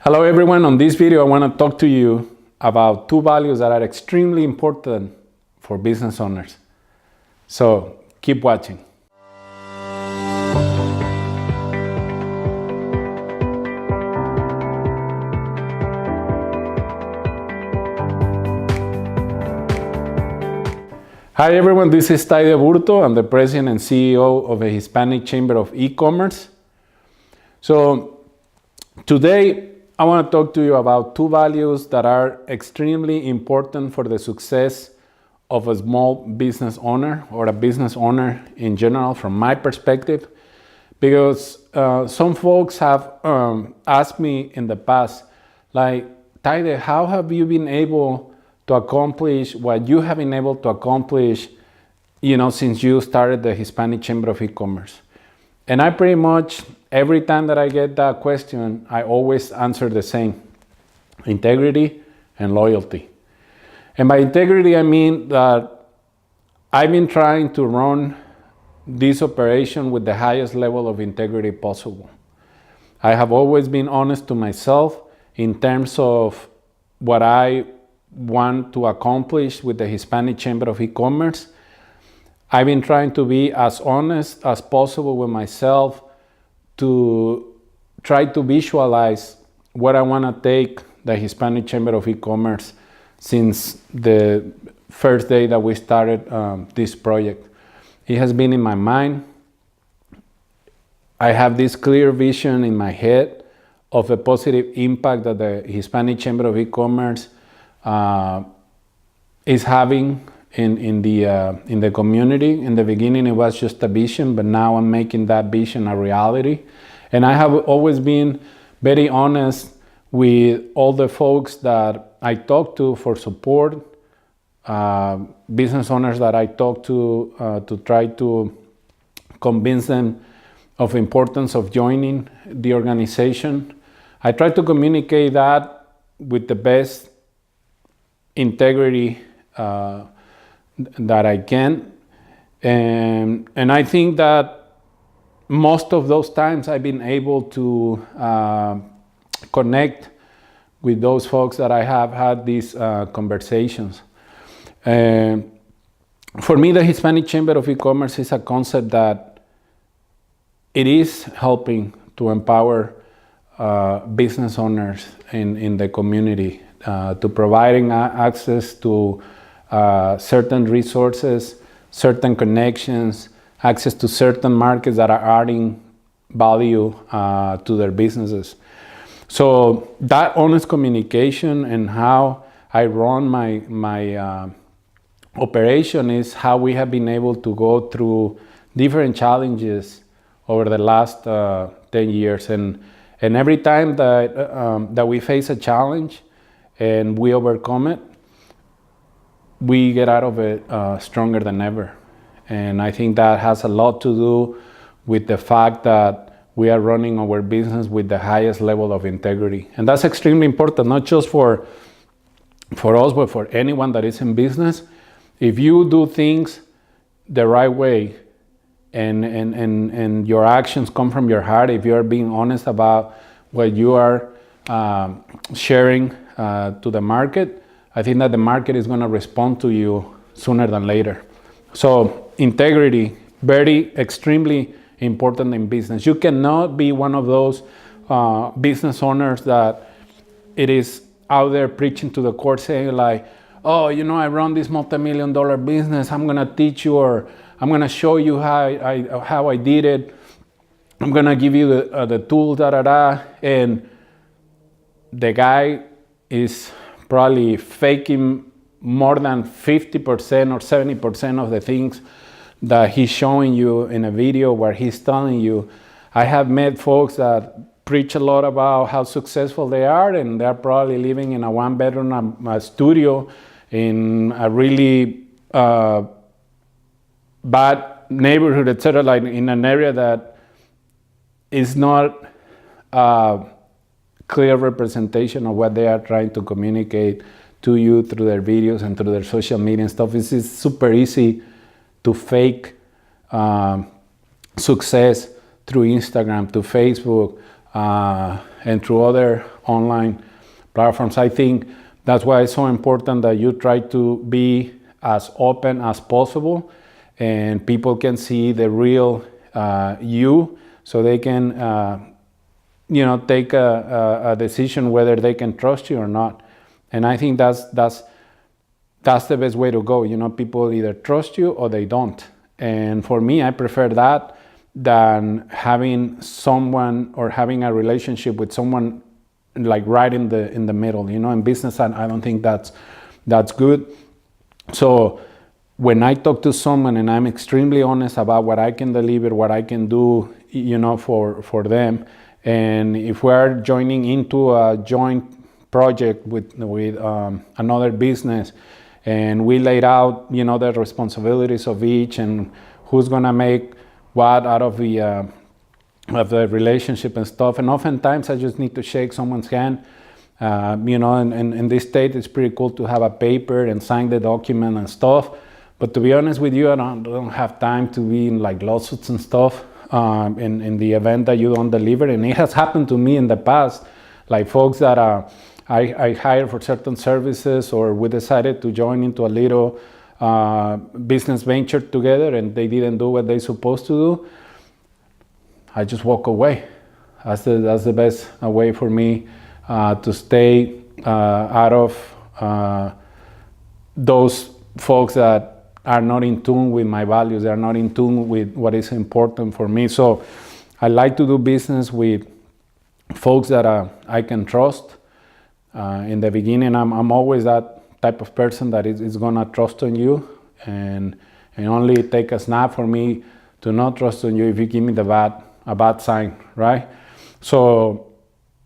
Hello everyone, on this video I want to talk to you about two values that are extremely important for business owners. So keep watching. Hi everyone, this is Tayde Aburto. I'm the President and CEO of the Hispanic Chamber of E-Commerce. So today I want to talk to you about two values that are extremely important for the success of a small business owner or a business owner in general from my perspective, because some folks have asked me in the past, like, Tayde, how have you been able to accomplish what you have been able to accomplish, since you started the Hispanic Chamber of E-Commerce? And I pretty much, every time that I get that question, I always answer the same: integrity and loyalty. And by integrity, I mean that I've been trying to run this operation with the highest level of integrity possible. I have always been honest to myself in terms of what I want to accomplish with the Hispanic Chamber of E-Commerce. I've been trying to be as honest as possible with myself to try to visualize what I want to take the Hispanic Chamber of E-Commerce since the first day that we started this project. It has been in my mind. I have this clear vision in my head of a positive impact that the Hispanic Chamber of E-Commerce is having in the community. In the beginning, it was just a vision, but now I'm making that vision a reality. And I have always been very honest with all the folks that I talk to for support, business owners that I talk to try to convince them of the importance of joining the organization. I try to communicate that with the best integrity that I can, and I think that most of those times I've been able to connect with those folks that I have had these conversations. And for me, the Hispanic Chamber of E-Commerce is a concept that it is helping to empower business owners in the community, to providing access to certain resources, certain connections, access to certain markets that are adding value to their businesses. So that honest communication and how I run my operation is how we have been able to go through different challenges over the last 10 years. And every time that we face a challenge and we overcome it, we get out of it stronger than ever. And I think that has a lot to do with the fact that we are running our business with the highest level of integrity. And that's extremely important, not just for us, but for anyone that is in business. If you do things the right way and your actions come from your heart, if you are being honest about what you are sharing to the market, I think that the market is going to respond to you sooner than later. So integrity, extremely important in business. You cannot be one of those business owners that it is out there preaching to the court saying like, oh, I run this multi-million-dollar business. I'm going to teach you, or I'm going to show you how I did it. I'm going to give you the tools, and the guy is probably faking more than 50% or 70% of the things that he's showing you in a video where he's telling you. I have met folks that preach a lot about how successful they are, and they're probably living in a one-bedroom studio in a really bad neighborhood, etc., like in an area that is not clear representation of what they are trying to communicate to you through their videos and through their social media and stuff. It's super easy to fake success through Instagram, to Facebook, and through other online platforms. I think that's why it's so important that you try to be as open as possible, and people can see the real you, so they can take a decision whether they can trust you or not. And I think that's the best way to go. People either trust you or they don't. And for me, I prefer that than having someone or having a relationship with someone like right in the middle. In business, I don't think that's good. So when I talk to someone and I'm extremely honest about what I can deliver, what I can do, for them, and if we're joining into a joint project with another business, and we laid out, the responsibilities of each and who's gonna make what out of the relationship and stuff. And oftentimes I just need to shake someone's hand. In this state, it's pretty cool to have a paper and sign the document and stuff. But to be honest with you, I don't have time to be in like lawsuits and stuff in the event that you don't deliver. And it has happened to me in the past, like folks that I hired for certain services, or we decided to join into a little business venture together, and they didn't do what they're supposed to do. I just walk away. That's the best way for me to stay out of those folks that are not in tune with my values. They are not in tune with what is important for me. So I like to do business with folks that I can trust. In the beginning, I'm always that type of person that is gonna trust on you, and only take a snap for me to not trust on you if you give me a bad sign, right? So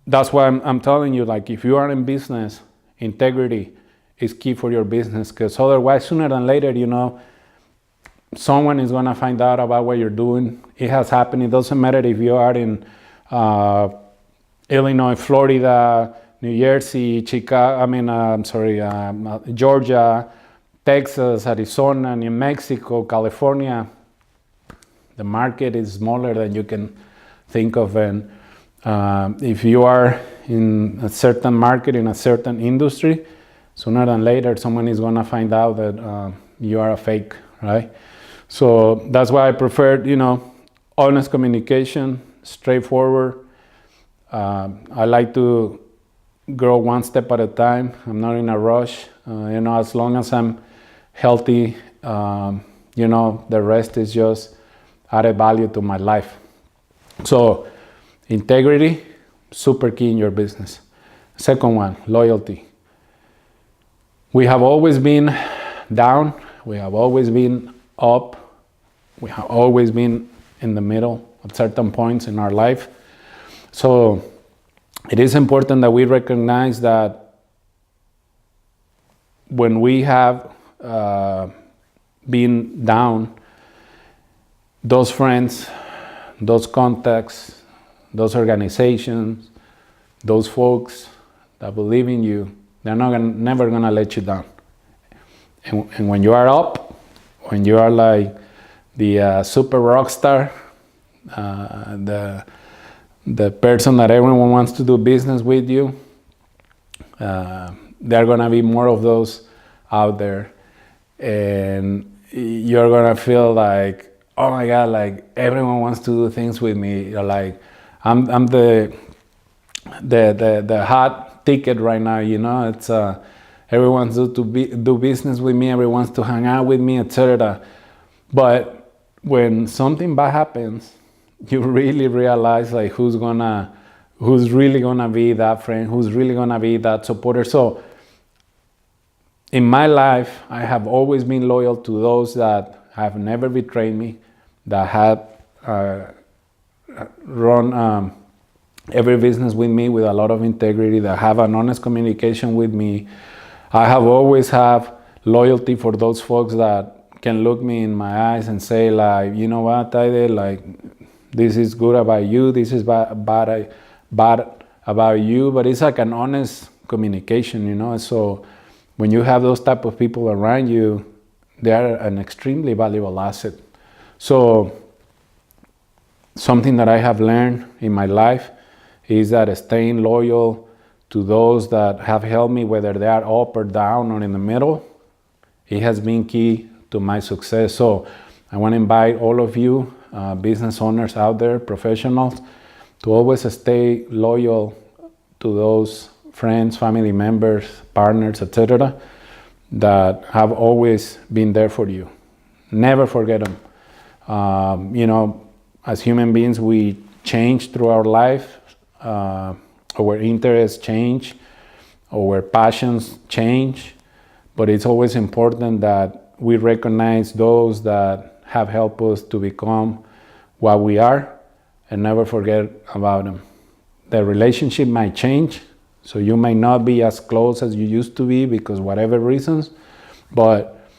that's why I'm telling you, like, if you are in business, integrity is key for your business, because otherwise, sooner than later, someone is gonna find out about what you're doing. It has happened. It doesn't matter if you are in Illinois, Florida, New Jersey, Georgia, Texas, Arizona, New Mexico, California. The market is smaller than you can think of. And if you are in a certain market, in a certain industry, sooner than later, someone is going to find out that you are a fake, right? So that's why I prefer, honest communication, straightforward. I like to grow one step at a time. I'm not in a rush. As long as I'm healthy, the rest is just added value to my life. So integrity, super key in your business. Second one, loyalty. We have always been down. We have always been up. We have always been in the middle at certain points in our life. So it is important that we recognize that when we have been down, those friends, those contacts, those organizations, those folks that believe in you, they're never gonna let you down. And when you are up, when you are like the super rock star, the person that everyone wants to do business with you, there are gonna be more of those out there, and you're gonna feel like, oh my God, like everyone wants to do things with me. You're like, I'm the hot ticket right now. It's everyone wants to do business with me. Everyone wants to hang out with me, etc. But when something bad happens, you really realize like who's really gonna be that friend, who's really gonna be that supporter. So in my life, I have always been loyal to those that have never betrayed me, that have run every business with me with a lot of integrity, that have an honest communication with me. I have always have loyalty for those folks that can look me in my eyes and say like, you know what, Tayde, like this is good about you, this is bad about you, but it's like an honest communication, So when you have those type of people around you, they are an extremely valuable asset. So something that I have learned in my life is that staying loyal to those that have helped me, whether they are up or down or in the middle. It has been key to my success. So I want to invite all of you business owners out there, professionals, to always stay loyal to those friends, family members, partners, etc., that have always been there for you. Never forget them. As human beings, we change through our life. Our interests change, our passions change, but it's always important that we recognize those that have helped us to become what we are and never forget about them. The relationship might change, so you might not be as close as you used to be because whatever reasons, but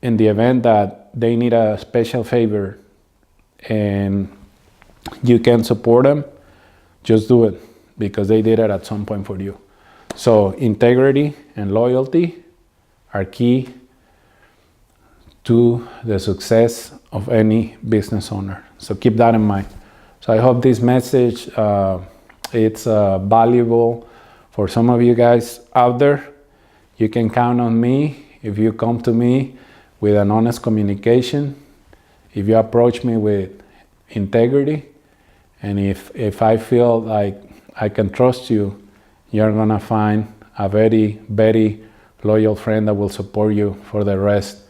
in the event that they need a special favor and you can support them, just do it, because they did it at some point for you. So integrity and loyalty are key to the success of any business owner. So keep that in mind. So I hope this message it's valuable for some of you guys out there. You can count on me if you come to me with an honest communication, if you approach me with integrity, and if I feel like I can trust you, you're gonna find a very, very loyal friend that will support you for the rest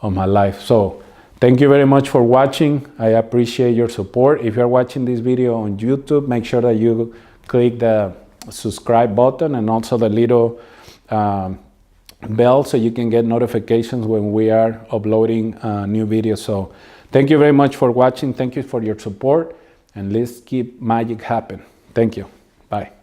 of my life. So thank you very much for watching. I appreciate your support. If you're watching this video on YouTube, make sure that you click the subscribe button and also the little bell so you can get notifications when we are uploading new videos. So thank you very much for watching. Thank you for your support, and let's keep magic happen. Thank you. Bye.